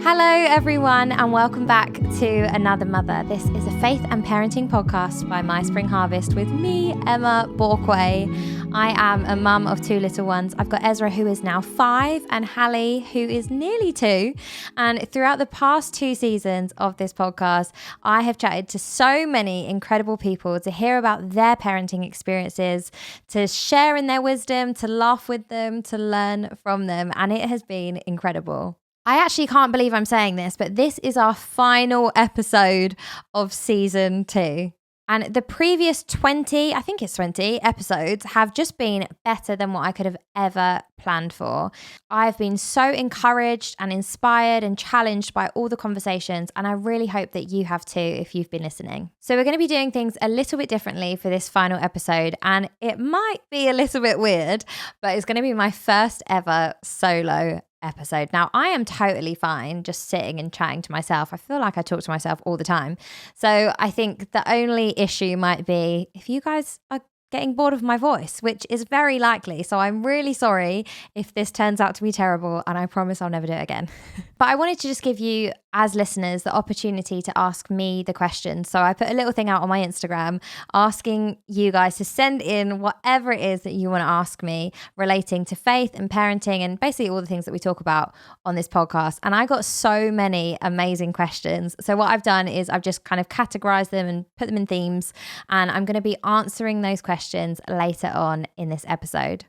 Hello, everyone, and welcome back to Another Mother. This is a faith and parenting podcast by My Spring Harvest with me, Emma Borquaye. I am a mum of two little ones. I've got Ezra, who is now 5, and Hallie, who is nearly 2. And throughout the past 2 seasons of this podcast, I have chatted to so many incredible people to hear about their parenting experiences, to share in their wisdom, to laugh with them, to learn from them. And it has been incredible. I actually can't believe I'm saying this, but this is our final episode of season 2. And the previous 20 episodes have just been better than what I could have ever planned for. I've been so encouraged and inspired and challenged by all the conversations, and I really hope that you have too if you've been listening. So we're going to be doing things a little bit differently for this final episode, and it might be a little bit weird, but it's going to be my first ever solo episode. Now, I am totally fine just sitting and chatting to myself. I feel like I talk to myself all the time. So I think the only issue might be if you guys are getting bored of my voice, which is very likely. So I'm really sorry if this turns out to be terrible, and I promise I'll never do it again. But I wanted to just give you, as listeners, the opportunity to ask me the questions. So I put a little thing out on my Instagram asking you guys to send in whatever it is that you want to ask me relating to faith and parenting and basically all the things that we talk about on this podcast. And I got so many amazing questions. So what I've done is I've just kind of categorized them and put them in themes, and I'm going to be answering those questions later on in this episode.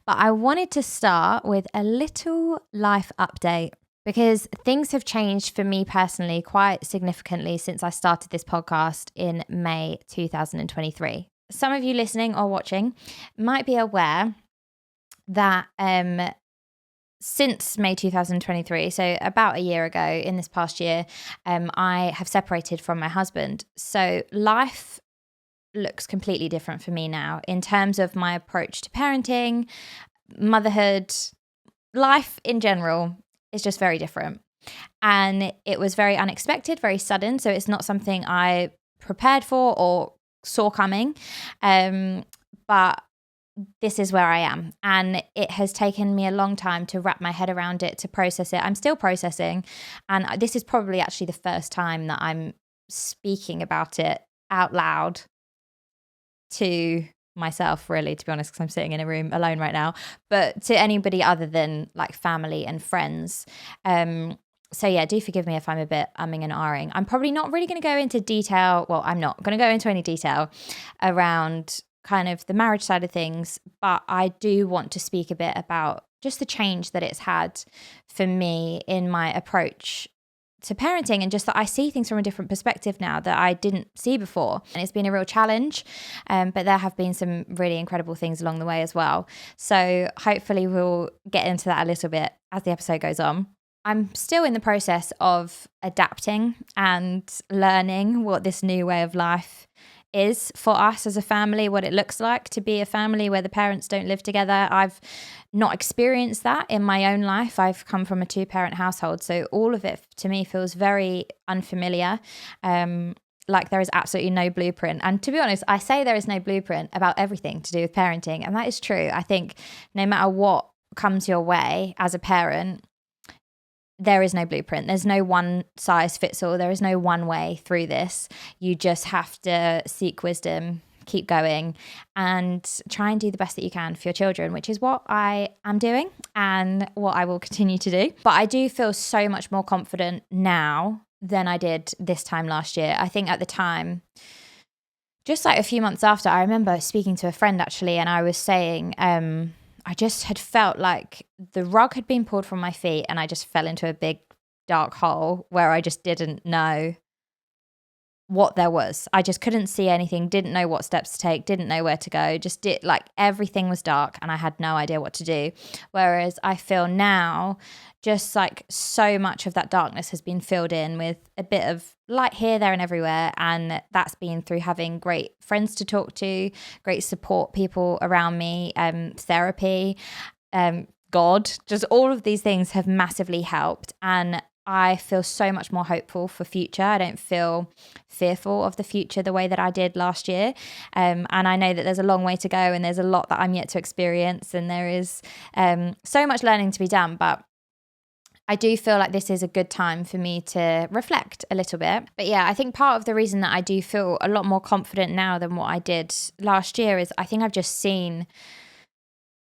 But I wanted to start with a little life update, because things have changed for me personally quite significantly since I started this podcast in May 2023. Some of you listening or watching might be aware that since May 2023, so about a year ago in this past year, I have separated from my husband. So life looks completely different for me now in terms of my approach to parenting, motherhood, life in general. Is just very different. And it was very unexpected, very sudden. So it's not something I prepared for or saw coming. But this is where I am. And it has taken me a long time to wrap my head around it, to process it. I'm still processing. And this is probably actually the first time that I'm speaking about it out loud to myself, really, to be honest, because I'm sitting in a room alone right now, but to anybody other than like family and friends. So yeah, do forgive me if I'm a bit umming and ahhing. I'm probably not really going to go into detail. Well, I'm not going to go into any detail around kind of the marriage side of things, but I do want to speak a bit about just the change that it's had for me in my approach to parenting, and just that I see things from a different perspective now that I didn't see before. And it's been a real challenge, but there have been some really incredible things along the way as well. So hopefully we'll get into that a little bit as the episode goes on. I'm still in the process of adapting and learning what this new way of life is for us as a family, what it looks like to be a family where the parents don't live together. I've not experienced that in my own life. I've come from a 2-parent household, so all of it to me feels very unfamiliar. Like there is absolutely no blueprint. And to be honest, I say there is no blueprint about everything to do with parenting, and that is true. I think no matter what comes your way as a parent, there is no blueprint. There's no one size fits all. There is no one way through this. You just have to seek wisdom, keep going, and try and do the best that you can for your children, which is what I am doing and what I will continue to do. But I do feel so much more confident now than I did this time last year. I think at the time, just like a few months after, I remember speaking to a friend actually, and I was saying, I just had felt like the rug had been pulled from my feet, and I just fell into a big dark hole where I just didn't know what there was. I just couldn't see anything, didn't know what steps to take, didn't know where to go, just did, like, everything was dark and I had no idea what to do. Whereas I feel now just like so much of that darkness has been filled in with a bit of light here, there and everywhere. And that's been through having great friends to talk to, great support people around me, therapy, God, just all of these things have massively helped. And I feel so much more hopeful for future. I don't feel fearful of the future the way that I did last year. And I know that there's a long way to go and there's a lot that I'm yet to experience. And there is so much learning to be done. But I do feel like this is a good time for me to reflect a little bit. But yeah, I think part of the reason that I do feel a lot more confident now than what I did last year is I think I've just seen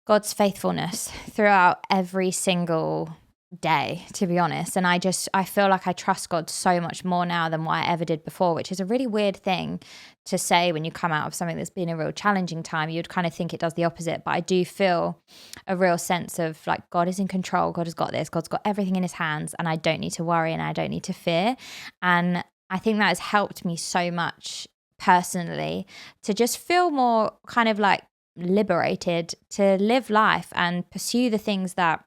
God's faithfulness throughout every single day, to be honest. And I feel like I trust God so much more now than what I ever did before, which is a really weird thing to say when you come out of something that's been a real challenging time. You'd kind of think it does the opposite, but I do feel a real sense of like God is in control. God has got this. God's got everything in his hands, and I don't need to worry and I don't need to fear. And I think that has helped me so much personally to just feel more kind of like liberated to live life and pursue the things that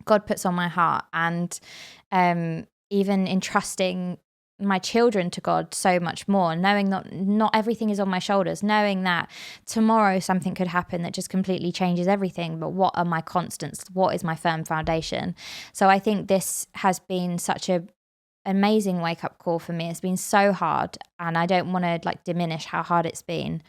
God puts on my heart, and even entrusting my children to God so much more, knowing that not everything is on my shoulders, knowing that tomorrow something could happen that just completely changes everything, but what are my constants? What is my firm foundation? So I think this has been such a amazing wake-up call for me. It's been so hard, and I don't want to like diminish how hard it's been,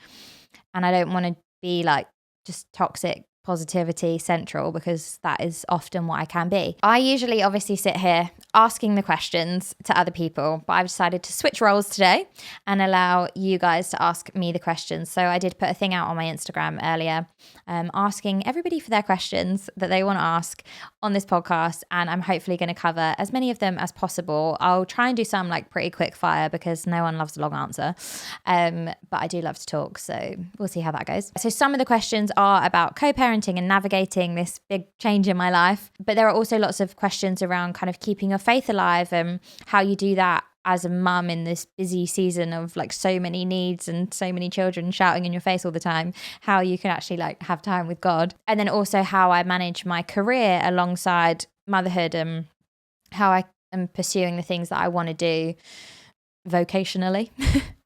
and I don't want to be like just toxic positivity central, because that is often what I can be. I usually obviously sit here asking the questions to other people, but I've decided to switch roles today and allow you guys to ask me the questions. So I did put a thing out on my Instagram earlier, asking everybody for their questions that they want to ask on this podcast, and I'm hopefully going to cover as many of them as possible. I'll try and do some like pretty quick fire because no one loves a long answer, but I do love to talk, so we'll see how that goes. So some of the questions are about co-parenting and navigating this big change in my life, but there are also lots of questions around kind of keeping your faith alive and how you do that as a mum in this busy season of like so many needs and so many children shouting in your face all the time, how you can actually like have time with God. And then also how I manage my career alongside motherhood, and how I am pursuing the things that I want to do vocationally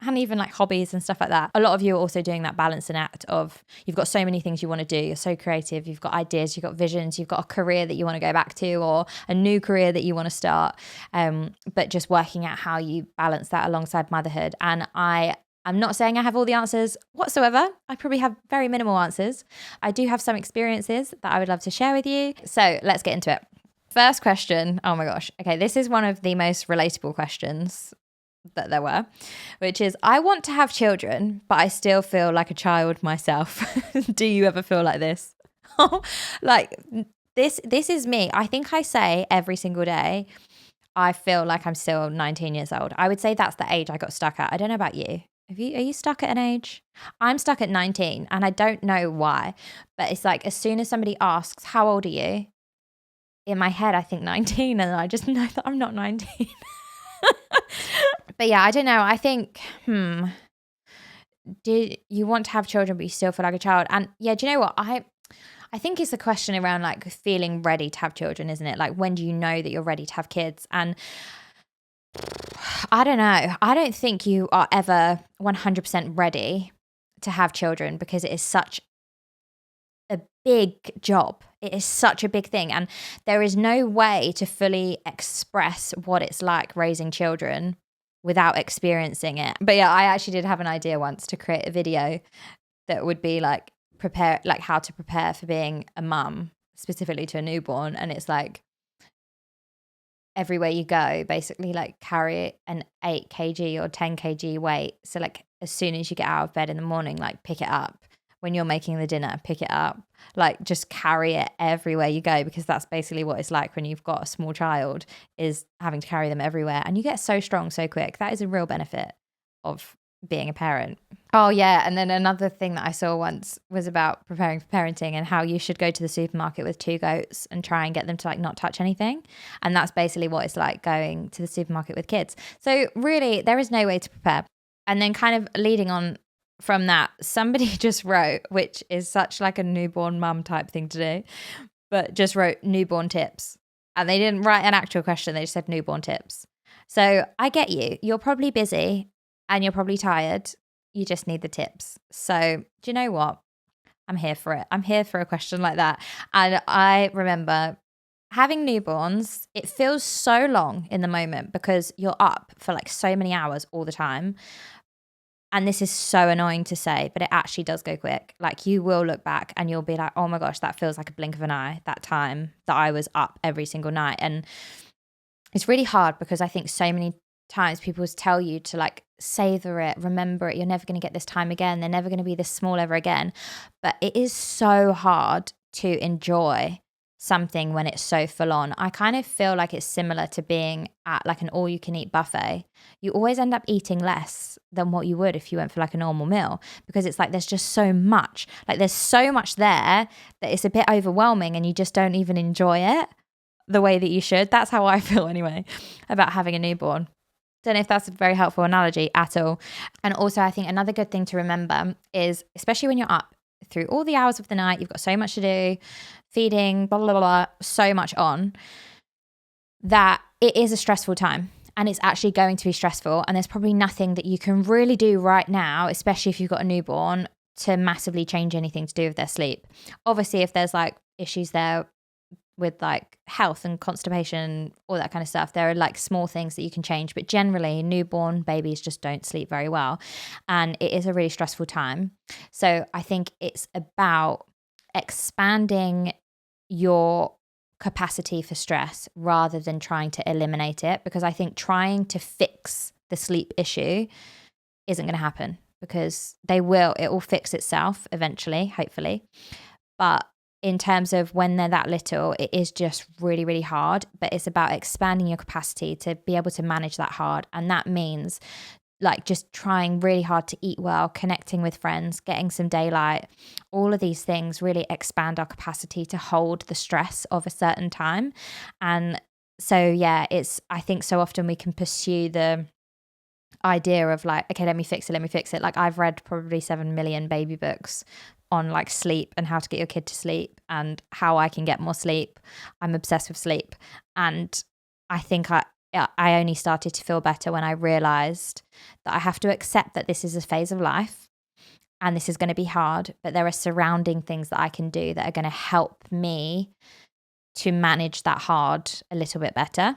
and even like hobbies and stuff like that. A lot of you are also doing that balancing act of you've got so many things you want to do, you're so creative, you've got ideas, you've got visions, you've got a career that you want to go back to or a new career that you want to start, but just working out how you balance that alongside motherhood. And I'm not saying I have all the answers whatsoever. I probably have very minimal answers. I do have some experiences that I would love to share with you. So let's get into it. First question. Oh my gosh. Okay, this is one of the most relatable questions that there were, which is, I want to have children, but I still feel like a child myself. Do you ever feel like this? Like this is me. I think I say every single day, I feel like I'm still 19 years old. I would say that's the age I got stuck at. I don't know about you. Are you stuck at an age? I'm stuck at 19, and I don't know why, but it's like as soon as somebody asks, how old are you? In my head, I think 19, and I just know that I'm not 19. But yeah, I don't know. I think, do you want to have children, but you still feel like a child? And yeah, do you know what? I think it's a question around like feeling ready to have children, isn't it? Like, when do you know that you're ready to have kids? And I don't know. I don't think you are ever 100% ready to have children, because it is such a big job. It is such a big thing. And there is no way to fully express what it's like raising children without experiencing it. But yeah, I actually did have an idea once to create a video that would be like how to prepare for being a mum, specifically to a newborn. And it's like everywhere you go, basically like carry an 8 kg or 10 kg weight. So like as soon as you get out of bed in the morning, like pick it up. When you're making the dinner, pick it up. Like just carry it everywhere you go, because that's basically what it's like when you've got a small child, is having to carry them everywhere. And you get so strong so quick. That is a real benefit of being a parent. Oh yeah, and then another thing that I saw once was about preparing for parenting, and how you should go to the supermarket with 2 goats and try and get them to like not touch anything. And that's basically what it's like going to the supermarket with kids. So really, there is no way to prepare. And then kind of leading on from that, somebody just wrote, which is such like a newborn mum type thing to do, but just wrote newborn tips. And they didn't write an actual question, they just said newborn tips. So I get you. You're probably busy and you're probably tired. You just need the tips. So do you know what? I'm here for it. I'm here for a question like that. And I remember having newborns, it feels so long in the moment because you're up for like so many hours all the time. And this is so annoying to say, but it actually does go quick. Like you will look back and you'll be like, oh my gosh, that feels like a blink of an eye, that time that I was up every single night. And it's really hard because I think so many times people tell you to like savor it, remember it. You're never going to get this time again. They're never going to be this small ever again. But it is so hard to enjoy something when it's so full on. I kind of feel like it's similar to being at like an all you can eat buffet. You always end up eating less than what you would if you went for like a normal meal, because it's like there's just so much. Like there's so much there that it's a bit overwhelming and you just don't even enjoy it the way that you should. That's how I feel anyway about having a newborn. Don't know if that's a very helpful analogy at all. And also I think another good thing to remember is, especially when you're up through all the hours of the night, you've got so much to do, feeding, blah, blah, blah, blah, so much on, that it is a stressful time and it's actually going to be stressful. And there's probably nothing that you can really do right now, especially if you've got a newborn, to massively change anything to do with their sleep. Obviously, if there's like issues there with like health and constipation, all that kind of stuff, there are like small things that you can change, but generally newborn babies just don't sleep very well, and it is a really stressful time. So I think it's about expanding your capacity for stress rather than trying to eliminate it, because I think trying to fix the sleep issue isn't going to happen, because it will fix itself eventually, hopefully. But in terms of when they're that little, it is just really, really hard. But it's about expanding your capacity to be able to manage that hard. And that means like just trying really hard to eat well, connecting with friends, getting some daylight. All of these things really expand our capacity to hold the stress of a certain time. And so, yeah, I think so often we can pursue the idea of like, okay, let me fix it. Like I've read probably 7 million baby books on like sleep and how to get your kid to sleep and how I can get more sleep. I'm obsessed with sleep. And I think I only started to feel better when I realized that I have to accept that this is a phase of life and this is going to be hard, but there are surrounding things that I can do that are going to help me to manage that hard a little bit better.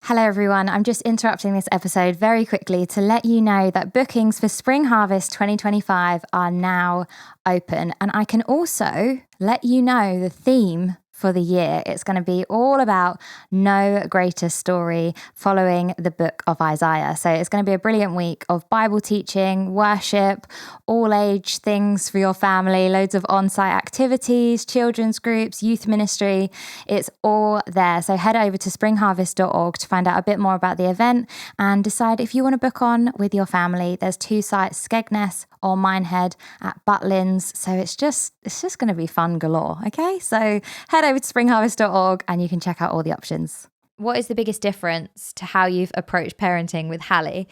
Hello everyone, I'm just interrupting this episode very quickly to let you know that bookings for Spring Harvest 2025 are now open, and I can also let you know the theme for the year. It's going to be all about no greater story, following the book of Isaiah. So it's going to be a brilliant week of Bible teaching, worship, all age things for your family, loads of on-site activities, children's groups, youth ministry. It's all there. So head over to springharvest.org to find out a bit more about the event and decide if you want to book on with your family. There's 2 sites, Skegness or Minehead at Butlins. So it's just going to be fun galore. Okay, so head over to springharvest.org and you can check out all the options. What is the biggest difference to how you've approached parenting with Hallie?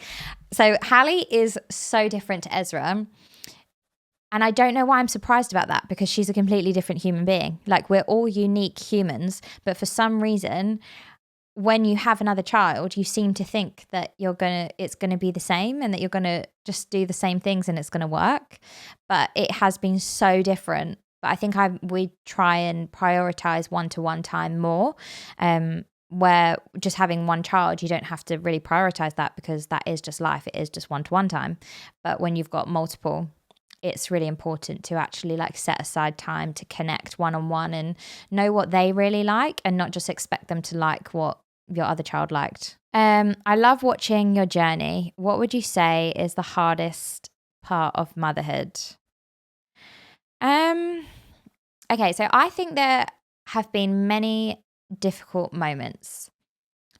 So Hallie is so different to Ezra. And I don't know why I'm surprised about that, because she's a completely different human being. Like, we're all unique humans, but for some reason, when you have another child, you seem to think that it's gonna be the same and that you're gonna just do the same things and it's gonna work. But it has been so different. But I think we try and prioritize one-to-one time more, where just having one child, you don't have to really prioritize that because that is just life. It is just one-to-one time. But when you've got multiple, it's really important to actually like set aside time to connect one-on-one and know what they really like and not just expect them to like what your other child liked. I love watching your journey. What would you say is the hardest part of motherhood? Okay, so I think there have been many difficult moments,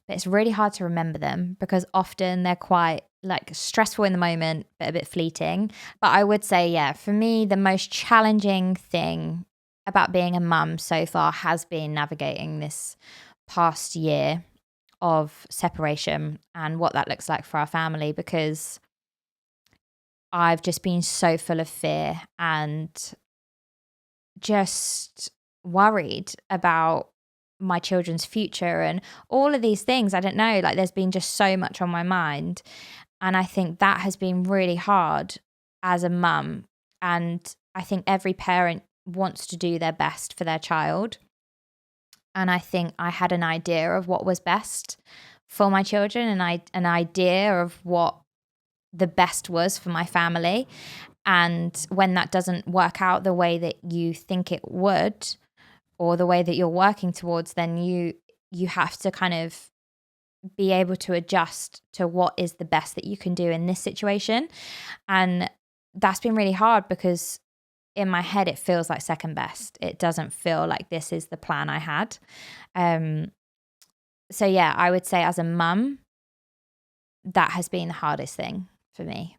but it's really hard to remember them because often they're quite like stressful in the moment, but a bit fleeting. But I would say, yeah, for me, the most challenging thing about being a mum so far has been navigating this past year of separation and what that looks like for our family, because I've just been so full of fear and just worried about my children's future and all of these things. I don't know, like there's been just so much on my mind. And I think that has been really hard as a mum. And I think every parent wants to do their best for their child. And I think I had an idea of what was best for my children and an idea of what the best was for my family. And when that doesn't work out the way that you think it would, or the way that you're working towards, then you have to kind of be able to adjust to what is the best that you can do in this situation. And that's been really hard because in my head it feels like second best. It doesn't feel like this is the plan I had. So yeah, I would say as a mum, that has been the hardest thing for me.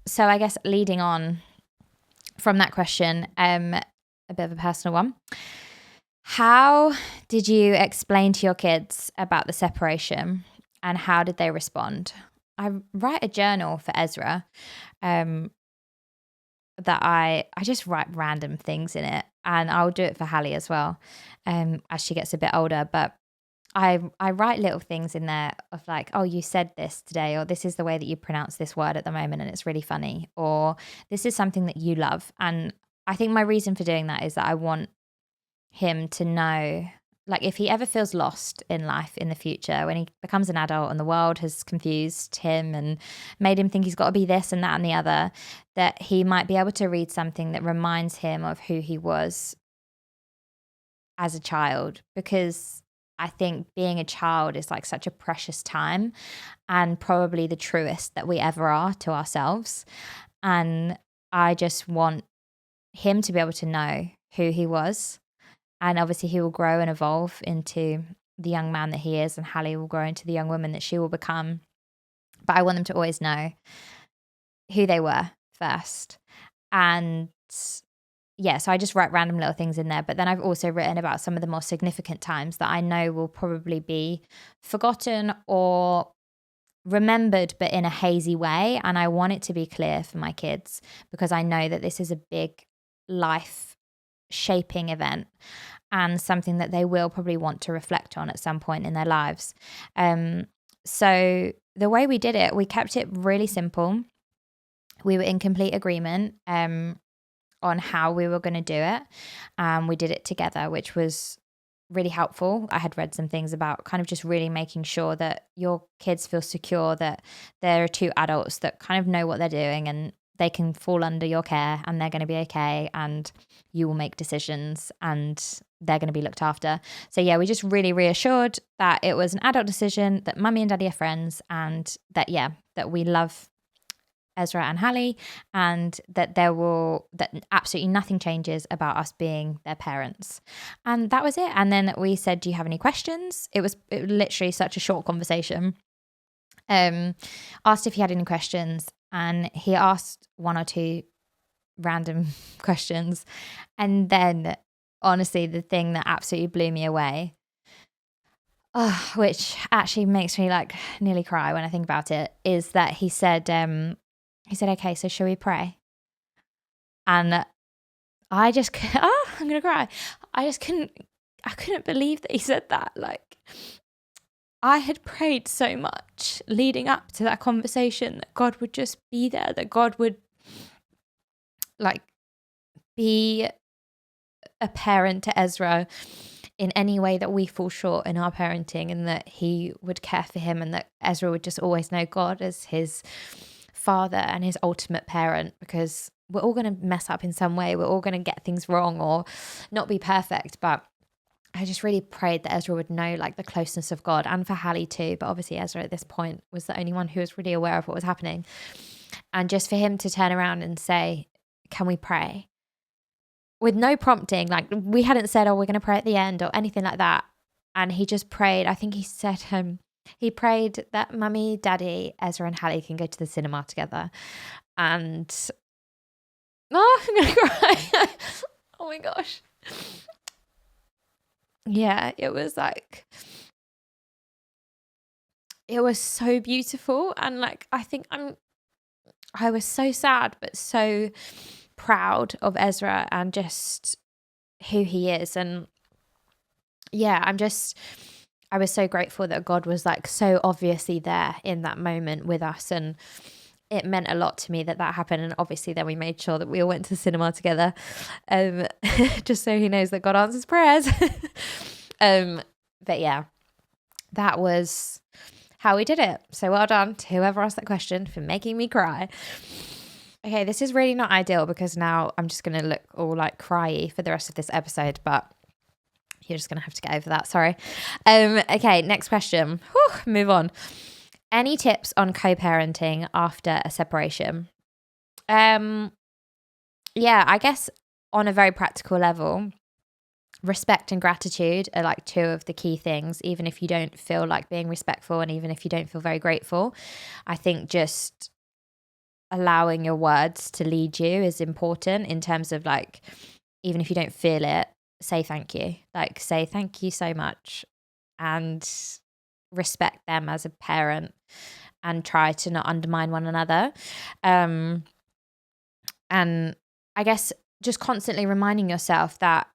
So I guess leading on from that question, a bit of a personal one. How did you explain to your kids about the separation, and how did they respond? I write a journal for Ezra that I just write random things in it, and I'll do it for Hallie as well as she gets a bit older. But I write little things in there of like, oh, you said this today, or this is the way that you pronounce this word at the moment and it's really funny, or this is something that you love. And I think my reason for doing that is that I want him to know, like, if he ever feels lost in life in the future, when he becomes an adult and the world has confused him and made him think he's got to be this and that and the other, that he might be able to read something that reminds him of who he was as a child. Because I think being a child is like such a precious time, and probably the truest that we ever are to ourselves. And I just want him to be able to know who he was. And obviously he will grow and evolve into the young man that he is, and Hallie will grow into the young woman that she will become. But I want them to always know who they were first. And yeah, so I just write random little things in there. But then I've also written about some of the more significant times that I know will probably be forgotten or remembered, but in a hazy way. And I want it to be clear for my kids, because I know that this is a big life shaping event and something that they will probably want to reflect on at some point in their lives. So the way we did it, we kept it really simple. We were in complete agreement on how we were going to do it. We did it together, which was really helpful. I had read some things about kind of just really making sure that your kids feel secure, that there are two adults that kind of know what they're doing and they can fall under your care and they're going to be okay, and you will make decisions and they're going to be looked after. So yeah, we just really reassured that it was an adult decision, that mummy and daddy are friends, and that, yeah, that we love Ezra and Hallie, and that that absolutely nothing changes about us being their parents. And that was it. And then we said, do you have any questions? It was literally such a short conversation. Asked if he had any questions, and he asked one or two random questions. And then honestly, the thing that absolutely blew me away, which actually makes me like nearly cry when I think about it, is that he said, okay, so shall we pray? And I just, I'm going to cry. I couldn't believe that he said that. Like, I had prayed so much leading up to that conversation that God would just be there, that God would like be a parent to Ezra in any way that we fall short in our parenting, and that he would care for him, and that Ezra would just always know God as his father and his ultimate parent, because we're all going to mess up in some way. We're all going to get things wrong or not be perfect. But I just really prayed that Ezra would know like the closeness of God, and for Hallie too. But obviously Ezra at this point was the only one who was really aware of what was happening. And just for him to turn around and say, can we pray? With no prompting, like we hadn't said, oh, we're going to pray at the end or anything like that. And he just prayed. I think he said, he prayed that mummy, daddy, Ezra and Hallie can go to the cinema together. And, I'm going to cry. Oh my gosh. Yeah, it was like, it was so beautiful. And like, I think I was so sad, but so proud of Ezra and just who he is. And yeah, I was so grateful that God was like so obviously there in that moment with us. And it meant a lot to me that happened. And obviously then we made sure that we all went to the cinema together, just so he knows that God answers prayers. But yeah, that was how we did it. So well done to whoever asked that question for making me cry. Okay, this is really not ideal because now I'm just going to look all like cryy for the rest of this episode, but you're just going to have to get over that. Sorry. Okay, next question. Whew, move on. Any tips on co-parenting after a separation? Yeah, I guess on a very practical level, respect and gratitude are like two of the key things, even if you don't feel like being respectful and even if you don't feel very grateful. I think just allowing your words to lead you is important in terms of like, even if you don't feel it, say thank you. Like say thank you so much and respect them as a parent and try to not undermine one another. And I guess just constantly reminding yourself that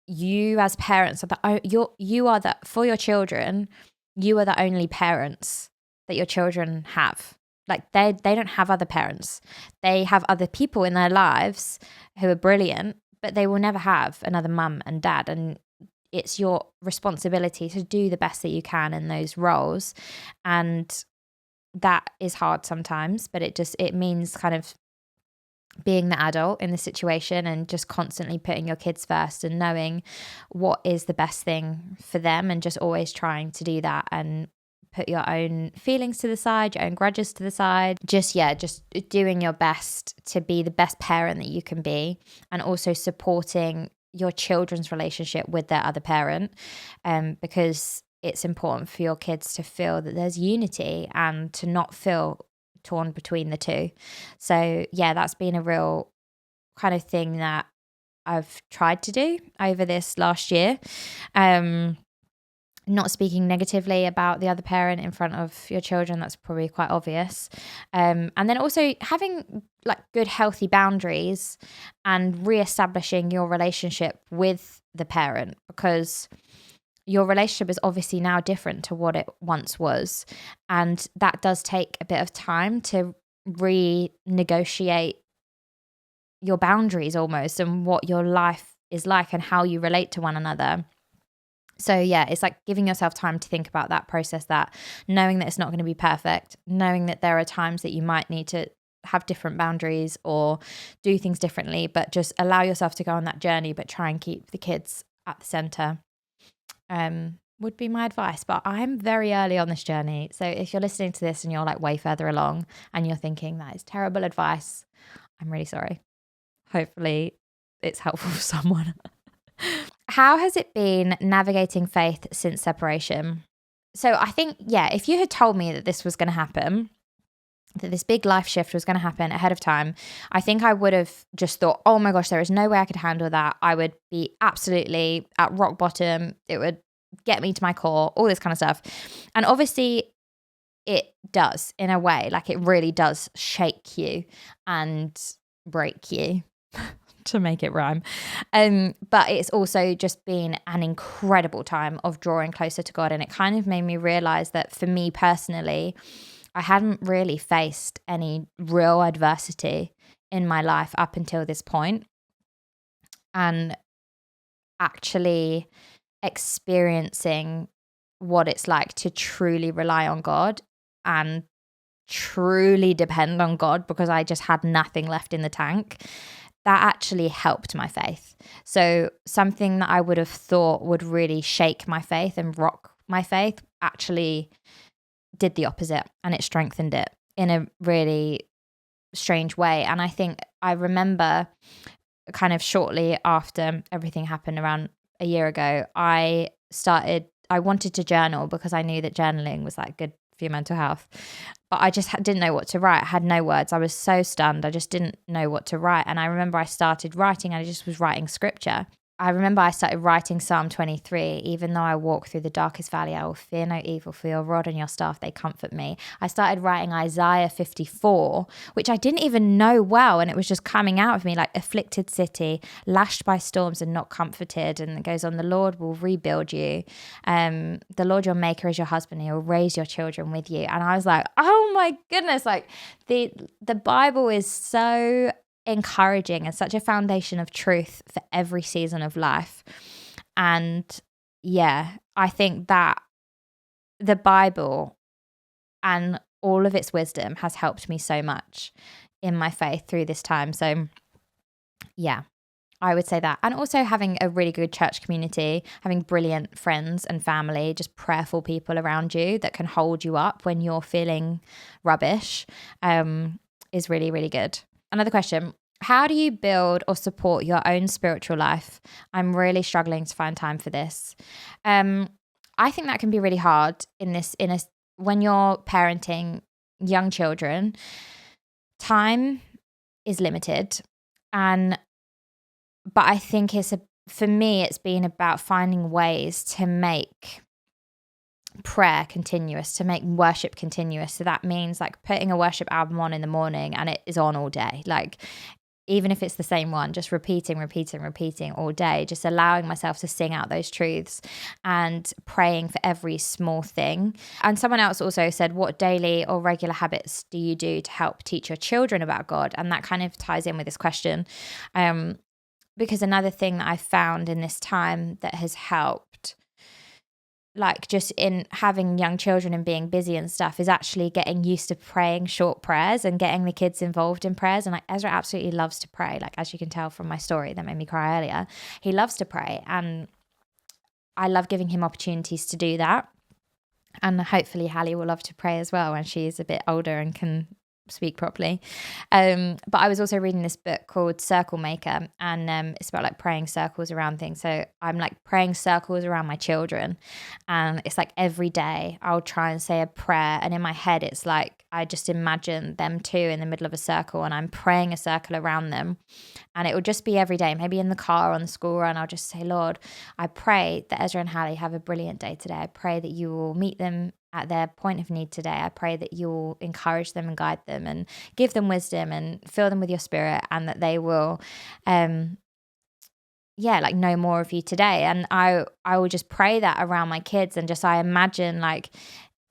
you as parents are you are the for your children, you are the only parents that your children have. Like they don't have other parents. They have other people in their lives who are brilliant, but they will never have another mum and dad. And it's your responsibility to do the best that you can in those roles. And that is hard sometimes, but it means kind of being the adult in the situation and just constantly putting your kids first and knowing what is the best thing for them and just always trying to do that and put your own feelings to the side, your own grudges to the side. Just doing your best to be the best parent that you can be, and also supporting your children's relationship with their other parent, because it's important for your kids to feel that there's unity and to not feel torn between the two. So yeah, that's been a real kind of thing that I've tried to do over this last year. Not speaking negatively about the other parent in front of your children, that's probably quite obvious. And then also having like good healthy boundaries and reestablishing your relationship with the parent, because your relationship is obviously now different to what it once was. And that does take a bit of time to renegotiate your boundaries almost, and what your life is like and how you relate to one another. So yeah, it's like giving yourself time to think about that, process that, knowing that it's not going to be perfect, knowing that there are times that you might need to have different boundaries or do things differently, but just allow yourself to go on that journey, but try and keep the kids at the center. Would be my advice. But I'm very early on this journey. So if you're listening to this and you're like way further along and you're thinking that is terrible advice, I'm really sorry. Hopefully it's helpful for someone. How has it been navigating faith since separation? So I think, yeah, if you had told me that this was going to happen, that this big life shift was going to happen ahead of time, I think I would have just thought, oh my gosh, there is no way I could handle that. I would be absolutely at rock bottom. It would get me to my core, all this kind of stuff. And obviously it does in a way, like it really does shake you and break you. To make it rhyme. But it's also just been an incredible time of drawing closer to God. And it kind of made me realize that for me personally, I hadn't really faced any real adversity in my life up until this point. And actually experiencing what it's like to truly rely on God and truly depend on God, because I just had nothing left in the tank, that actually helped my faith. So something that I would have thought would really shake my faith and rock my faith actually did the opposite, and it strengthened it in a really strange way. And I think I remember kind of shortly after everything happened, around a year ago, I wanted to journal because I knew that journaling was like good for your mental health. But I just didn't know what to write. I had no words. I was so stunned. I just didn't know what to write. And I remember I started writing, and I just was writing scripture. I remember I started writing Psalm 23, even though I walk through the darkest valley, I will fear no evil, for your rod and your staff, they comfort me. I started writing Isaiah 54, which I didn't even know well, and it was just coming out of me like afflicted city, lashed by storms and not comforted. And it goes on, the Lord will rebuild you. The Lord your maker is your husband, and he'll raise your children with you. And I was like, oh my goodness, like the Bible is so encouraging and such a foundation of truth for every season of life. And yeah, I think that the Bible And all of its wisdom has helped me so much in my faith through this time. So yeah, I would say that. And also having a really good church community, having brilliant friends and family, just prayerful people around you that can hold you up when you're feeling rubbish, is really, really good. Another question. How do you build or support your own spiritual life? I'm really struggling to find time for this. I think that can be really hard when you're parenting young children. Time is limited, but I think for me, it's been about finding ways to make prayer continuous, to make worship continuous. So that means like putting a worship album on in the morning and it is on all day. Like, even if it's the same one, just repeating all day, just allowing myself to sing out those truths and praying for every small thing. And someone else also said, what daily or regular habits do you do to help teach your children about God? And that kind of ties in with this question. Because another thing that I found in this time that has helped, like just in having young children and being busy and stuff, is actually getting used to praying short prayers and getting the kids involved in prayers. And like Ezra absolutely loves to pray. Like, as you can tell from my story that made me cry earlier, he loves to pray. And I love giving him opportunities to do that. And hopefully Hallie will love to pray as well when she is a bit older and can speak properly. But I was also reading this book called Circle Maker, and it's about like praying circles around things. So I'm like praying circles around my children, and it's like every day I'll try and say a prayer, and in my head it's like I just imagine them two in the middle of a circle and I'm praying a circle around them. And it will just be every day, maybe in the car or on the school run. I'll just say, Lord, I pray that Ezra and Hallie have a brilliant day today. I pray that you will meet them at their point of need today. I pray that you'll encourage them and guide them and give them wisdom and fill them with your spirit, and that they will, know more of you today. And I will just pray that around my kids, and just I imagine like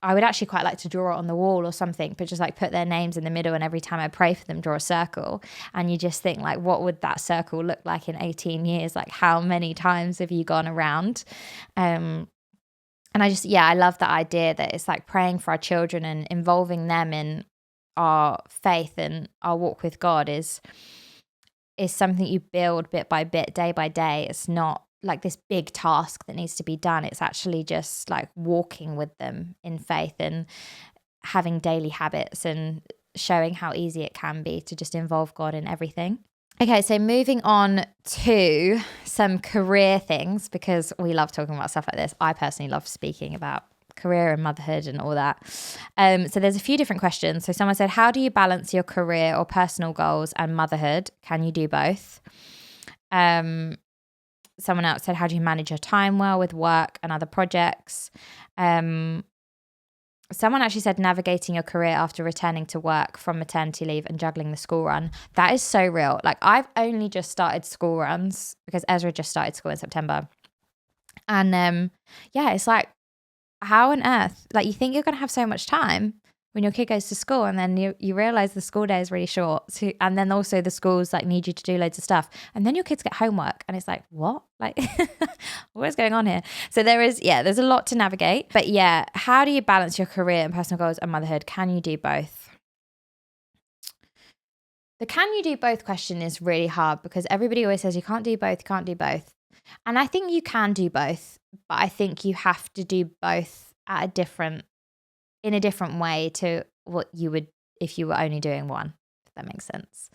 I would actually quite like to draw it on the wall or something, but just like put their names in the middle, and every time I pray for them, draw a circle. And you just think like, what would that circle look like in 18 years? Like, how many times have you gone around? And I love that idea that it's like praying for our children and involving them in our faith and our walk with God is something you build bit by bit, day by day. It's not like this big task that needs to be done. It's actually just like walking with them in faith and having daily habits and showing how easy it can be to just involve God in everything. Okay, so moving on to some career things, because we love talking about stuff like this. I personally love speaking about career and motherhood and all that. So there's a few different questions. So someone said, how do you balance your career or personal goals and motherhood? Can you do both? Someone else said, how do you manage your time well with work and other projects? Someone actually said navigating your career after returning to work from maternity leave and juggling the school run. That is so real. Like, I've only just started school runs because Ezra just started school in September. And it's like, how on earth, like, you think you're going to have so much time when your kid goes to school, and then you realize the school day is really short. So, and then also the schools like need you to do loads of stuff. And then your kids get homework and it's like, what? Like, what is going on here? So there's a lot to navigate. But yeah, how do you balance your career and personal goals and motherhood? Can you do both? The can you do both question is really hard, because everybody always says you can't do both, And I think you can do both, but I think you have to do both in a different way to what you would if you were only doing one, if that makes sense.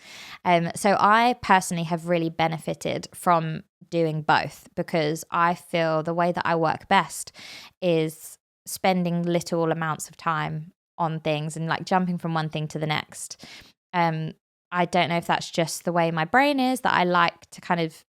So I personally have really benefited from doing both, because I feel the way that I work best is spending little amounts of time on things and like jumping from one thing to the next. I don't know if that's just the way my brain is, that I like to kind of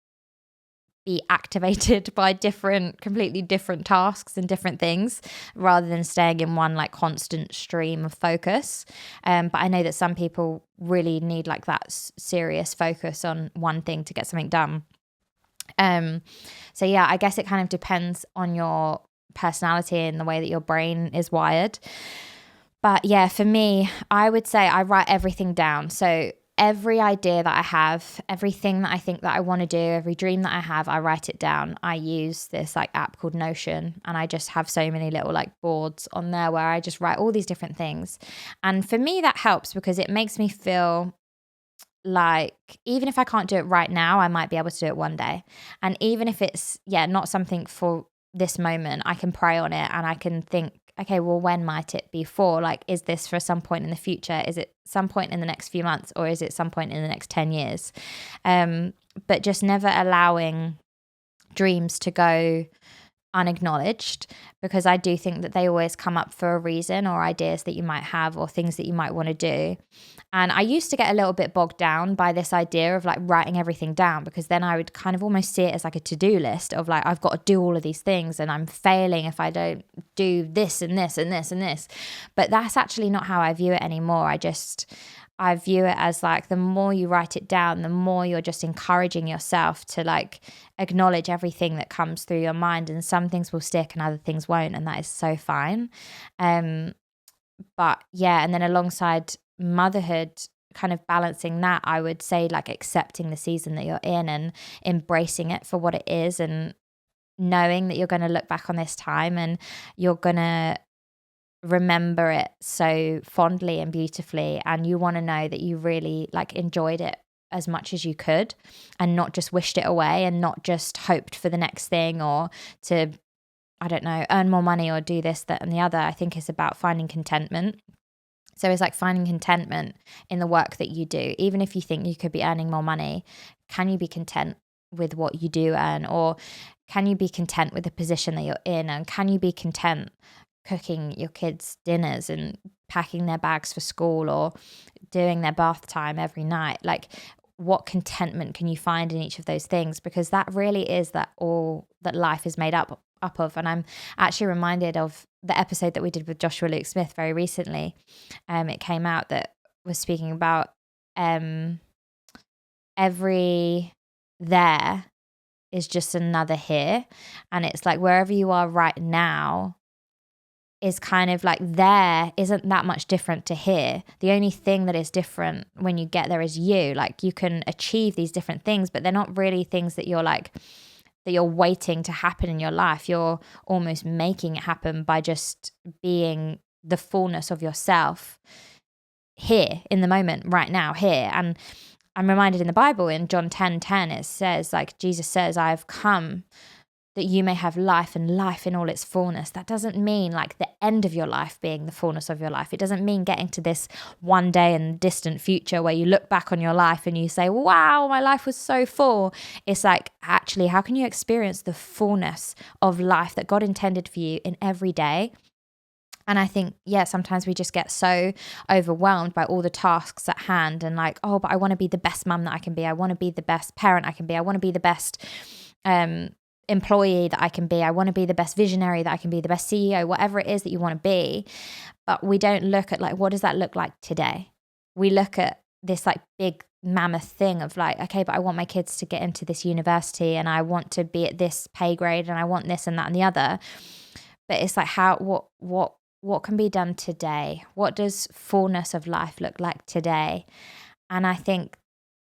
be activated by completely different tasks and different things, rather than staying in one like constant stream of focus. But I know that some people really need like that serious focus on one thing to get something done. So yeah, I guess it kind of depends on your personality and the way that your brain is wired. But yeah, for me, I would say I write everything down. So every idea that I have, everything that I think that I want to do, every dream that I have, I write it down. I use this like app called Notion, and I just have so many little like boards on there where I just write all these different things. And for me, that helps because it makes me feel like even if I can't do it right now, I might be able to do it one day. And even if it's, not something for this moment, I can pray on it and I can think, okay, well, when might it be for? Like, is this for some point in the future? Is it some point in the next few months, or is it some point in the next 10 years? But just never allowing dreams to go unacknowledged, because I do think that they always come up for a reason, or ideas that you might have or things that you might want to do. And I used to get a little bit bogged down by this idea of like writing everything down, because then I would kind of almost see it as like a to-do list of like, I've got to do all of these things and I'm failing if I don't do this and this and this and this. But that's actually not how I view it anymore. I view it as like the more you write it down, the more you're just encouraging yourself to like acknowledge everything that comes through your mind, and some things will stick and other things won't, and that is so fine. But yeah, and then alongside motherhood, kind of balancing that, I would say like accepting the season that you're in and embracing it for what it is, and knowing that you're going to look back on this time and you're going to remember it so fondly and beautifully, and you want to know that you really like enjoyed it as much as you could, and not just wished it away, and not just hoped for the next thing, or to, I don't know, earn more money or do this, that and the other. I think it's about finding contentment. So it's like finding contentment in the work that you do. Even if you think you could be earning more money, can you be content with what you do earn? Or can you be content with the position that you're in? And can you be content cooking your kids dinners and packing their bags for school, or doing their bath time every night? Like, what contentment can you find in each of those things? Because that really is that all that life is made up of. And I'm actually reminded of the episode that we did with Joshua Luke Smith very recently. It came out that was speaking about every there is just another here. And it's like wherever you are right now is kind of like there isn't that much different to here. The only thing that is different when you get there is you. Like, you can achieve these different things, but they're not really things that you're like, that you're waiting to happen in your life. You're almost making it happen by just being the fullness of yourself here in the moment, right now, here. And I'm reminded in the Bible in John 10:10, it says, like, Jesus says, I have come that you may have life, and life in all its fullness. That doesn't mean like the end of your life being the fullness of your life. It doesn't mean getting to this one day in the distant future where you look back on your life and you say, wow, my life was so full. It's like, actually, how can you experience the fullness of life that God intended for you in every day? And I think, sometimes we just get so overwhelmed by all the tasks at hand, and like, oh, but I want to be the best mum that I can be. I want to be the best parent I can be. I want to be the best employee that I can be. I want to be the best visionary that I can be, the best CEO, whatever it is that you want to be. But we don't look at like, what does that look like today? We look at this like big mammoth thing of like, okay, but I want my kids to get into this university, and I want to be at this pay grade, and I want this and that and the other. But it's like, what can be done today? What does fullness of life look like today? And I think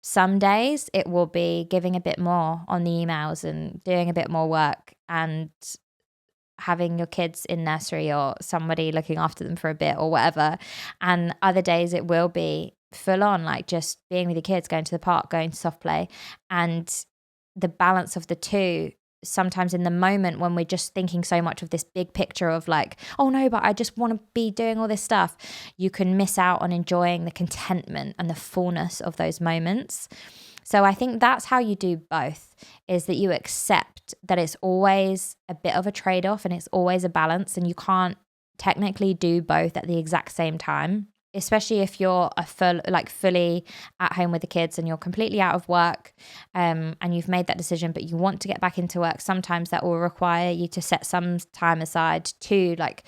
some days it will be giving a bit more on the emails and doing a bit more work and having your kids in nursery or somebody looking after them for a bit or whatever. And other days it will be full on, like just being with your kids, going to the park, going to soft play. And the balance of the two, sometimes in the moment when we're just thinking so much of this big picture of like, oh no, but I just want to be doing all this stuff, you can miss out on enjoying the contentment and the fullness of those moments. So I think that's how you do both, is that you accept that it's always a bit of a trade-off and it's always a balance, and you can't technically do both at the exact same time. Especially if you're fully at home with the kids and you're completely out of work, and you've made that decision, but you want to get back into work. Sometimes that will require you to set some time aside to like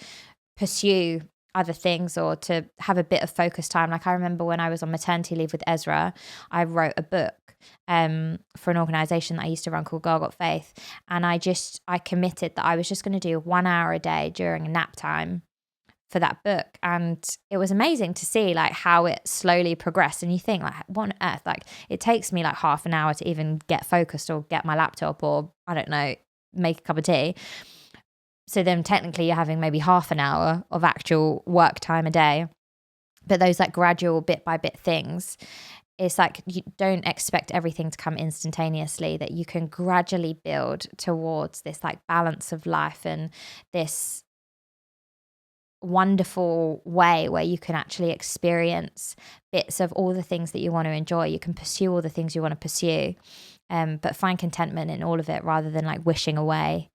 pursue other things or to have a bit of focus time. Like I remember when I was on maternity leave with Ezra, I wrote a book for an organization that I used to run called Girl Got Faith. And I committed that I was just going to do 1 hour a day during a nap time for that book, and it was amazing to see like how it slowly progressed. And you think like, what on earth, like it takes me like half an hour to even get focused or get my laptop or I don't know, make a cup of tea. So then technically you're having maybe half an hour of actual work time a day. But those like gradual bit by bit things, it's like you don't expect everything to come instantaneously, that you can gradually build towards this like balance of life and this wonderful way where you can actually experience bits of all the things that you want to enjoy. You can pursue all the things you want to pursue, but find contentment in all of it rather than like wishing away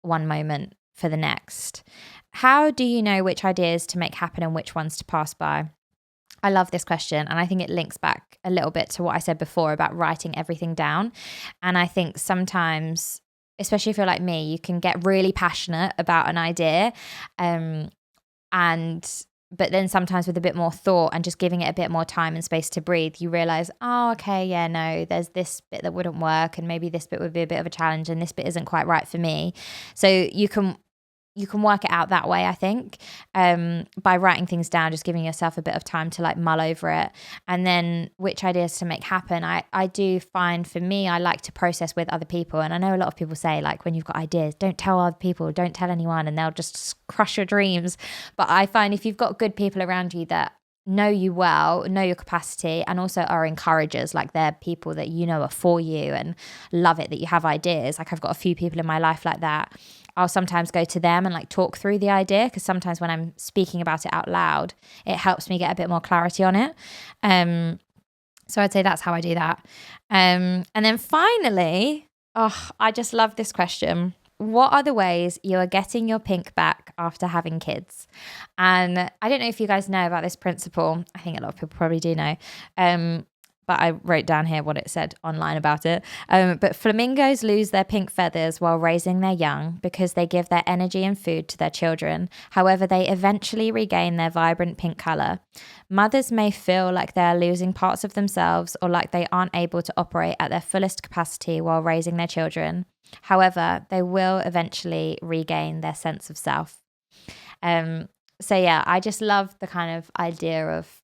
one moment for the next. How do you know which ideas to make happen and which ones to pass by? I love this question, and I think it links back a little bit to what I said before about writing everything down. And I think sometimes, especially if you're like me, you can get really passionate about an idea, but then sometimes with a bit more thought and just giving it a bit more time and space to breathe, you realize, oh, okay, yeah, no, there's this bit that wouldn't work, and maybe this bit would be a bit of a challenge, and this bit isn't quite right for me. So you can work it out that way, I think, by writing things down, just giving yourself a bit of time to like mull over it. And then which ideas to make happen. I do find, for me, I like to process with other people. And I know a lot of people say like, when you've got ideas, don't tell other people, don't tell anyone, and they'll just crush your dreams. But I find if you've got good people around you that know you well, know your capacity, and also are encouragers, like they're people that you know are for you and love it that you have ideas. Like I've got a few people in my life like that. I'll sometimes go to them and like talk through the idea, because sometimes when I'm speaking about it out loud, it helps me get a bit more clarity on it. So I'd say that's how I do that. And then finally, I just love this question. What are the ways you are getting your pink back after having kids? And I don't know if you guys know about this principle. I think a lot of people probably do know. But I wrote down here what it said online about it. But flamingos lose their pink feathers while raising their young because they give their energy and food to their children. However, they eventually regain their vibrant pink color. Mothers may feel like they are losing parts of themselves or like they aren't able to operate at their fullest capacity while raising their children. However, they will eventually regain their sense of self. So yeah, I just love the kind of idea of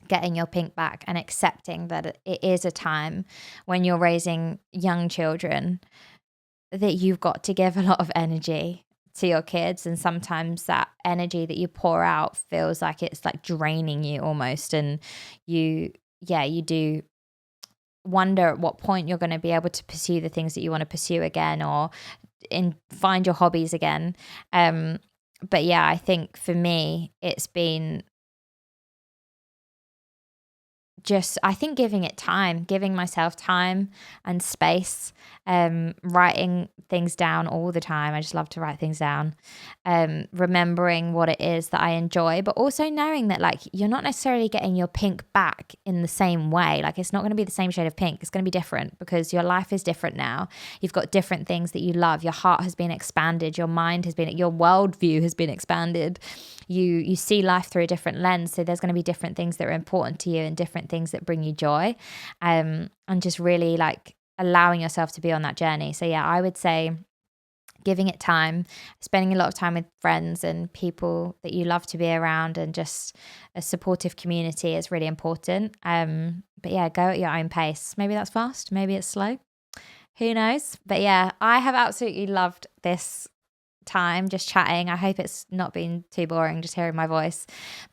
getting your pink back and accepting that it is a time when you're raising young children that you've got to give a lot of energy to your kids, and sometimes that energy that you pour out feels like it's like draining you almost, and you do wonder at what point you're going to be able to pursue the things that you want to pursue again, or find your hobbies again. But yeah, I think for me it's been just, I think, giving myself time and space, writing things down all the time. I just love to write things down, remembering what it is that I enjoy, but also knowing that like you're not necessarily getting your pink back in the same way. Like it's not going to be the same shade of pink. It's going to be different because your life is different now. You've got different things that you love. Your heart has been expanded. Your mind has been, your worldview has been expanded. You see life through a different lens. So there's going to be different things that are important to you and different things that bring you joy, and just really like allowing yourself to be on that journey. So yeah, I would say giving it time, spending a lot of time with friends and people that you love to be around, and just a supportive community is really important. But yeah, go at your own pace. Maybe that's fast, maybe it's slow, who knows? But yeah, I have absolutely loved this time just chatting. I hope it's not been too boring just hearing my voice.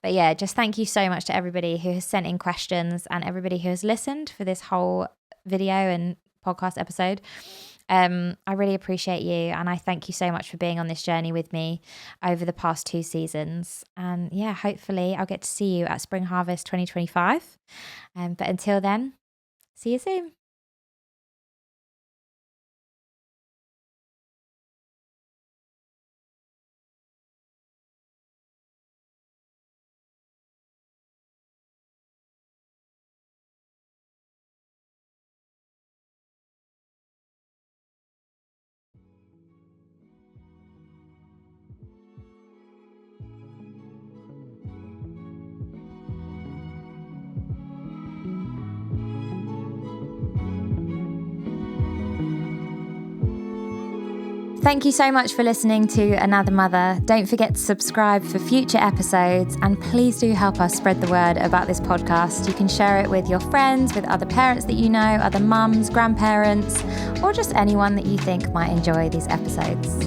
But yeah, just thank you so much to everybody who has sent in questions and everybody who has listened for this whole video and podcast episode. I really appreciate you, and I thank you so much for being on this journey with me over the past 2 seasons. And yeah, hopefully I'll get to see you at Spring Harvest 2025. But until then, see you soon. Thank you so much for listening to Another Mother. Don't forget to subscribe for future episodes, and please do help us spread the word about this podcast. You can share it with your friends, with other parents that you know, other mums, grandparents, or just anyone that you think might enjoy these episodes.